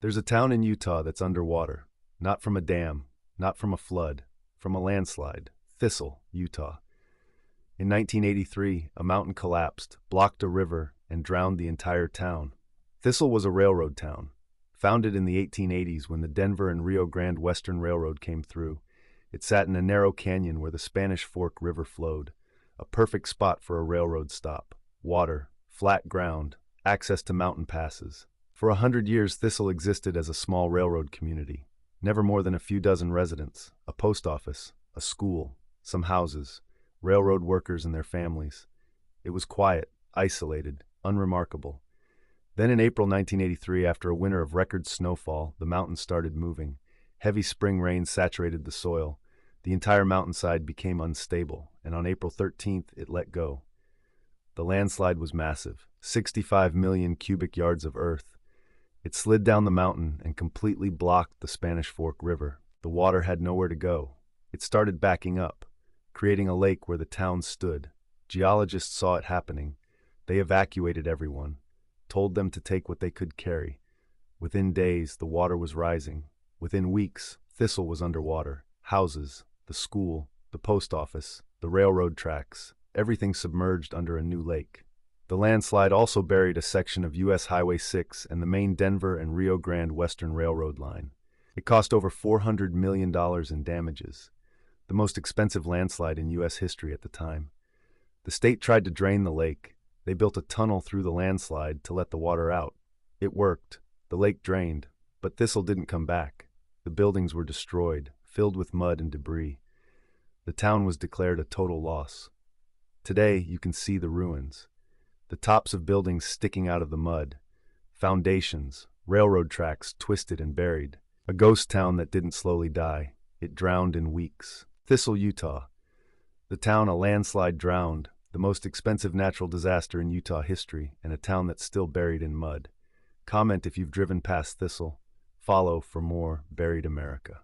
There's a town in Utah that's underwater, not from a dam, not from a flood, from a landslide. Thistle, Utah. In 1983, a mountain collapsed, blocked a river, and drowned the entire town. Thistle was a railroad town, founded in the 1880s when the Denver and Rio Grande Western Railroad came through. It sat in a narrow canyon where the Spanish Fork River flowed, a perfect spot for a railroad stop. Water, flat ground, access to mountain passes. For 100 years, Thistle existed as a small railroad community. Never more than a few dozen residents, a post office, a school, some houses, railroad workers and their families. It was quiet, isolated, unremarkable. Then in April 1983, after a winter of record snowfall, the mountains started moving. Heavy spring rain saturated the soil. The entire mountainside became unstable, and on April 13th, it let go. The landslide was massive, 65 million cubic yards of earth. It slid down the mountain and completely blocked the Spanish Fork River. The water had nowhere to go. It started backing up, creating a lake where the town stood. Geologists saw it happening. They evacuated everyone, told them to take what they could carry. Within days, the water was rising. Within weeks, Thistle was underwater. Houses, the school, the post office, the railroad tracks, everything submerged under a new lake. The landslide also buried a section of U.S. Highway 6 and the main Denver and Rio Grande Western Railroad line. It cost over $400 million in damages, the most expensive landslide in U.S. history at the time. The state tried to drain the lake. They built a tunnel through the landslide to let the water out. It worked. The lake drained, but Thistle didn't come back. The buildings were destroyed, filled with mud and debris. The town was declared a total loss. Today, you can see the ruins. The tops of buildings sticking out of the mud. Foundations, railroad tracks twisted and buried. A ghost town that didn't slowly die. It drowned in weeks. Thistle, Utah. The town a landslide drowned, the most expensive natural disaster in Utah history, and a town that's still buried in mud. Comment if you've driven past Thistle. Follow for more Buried America.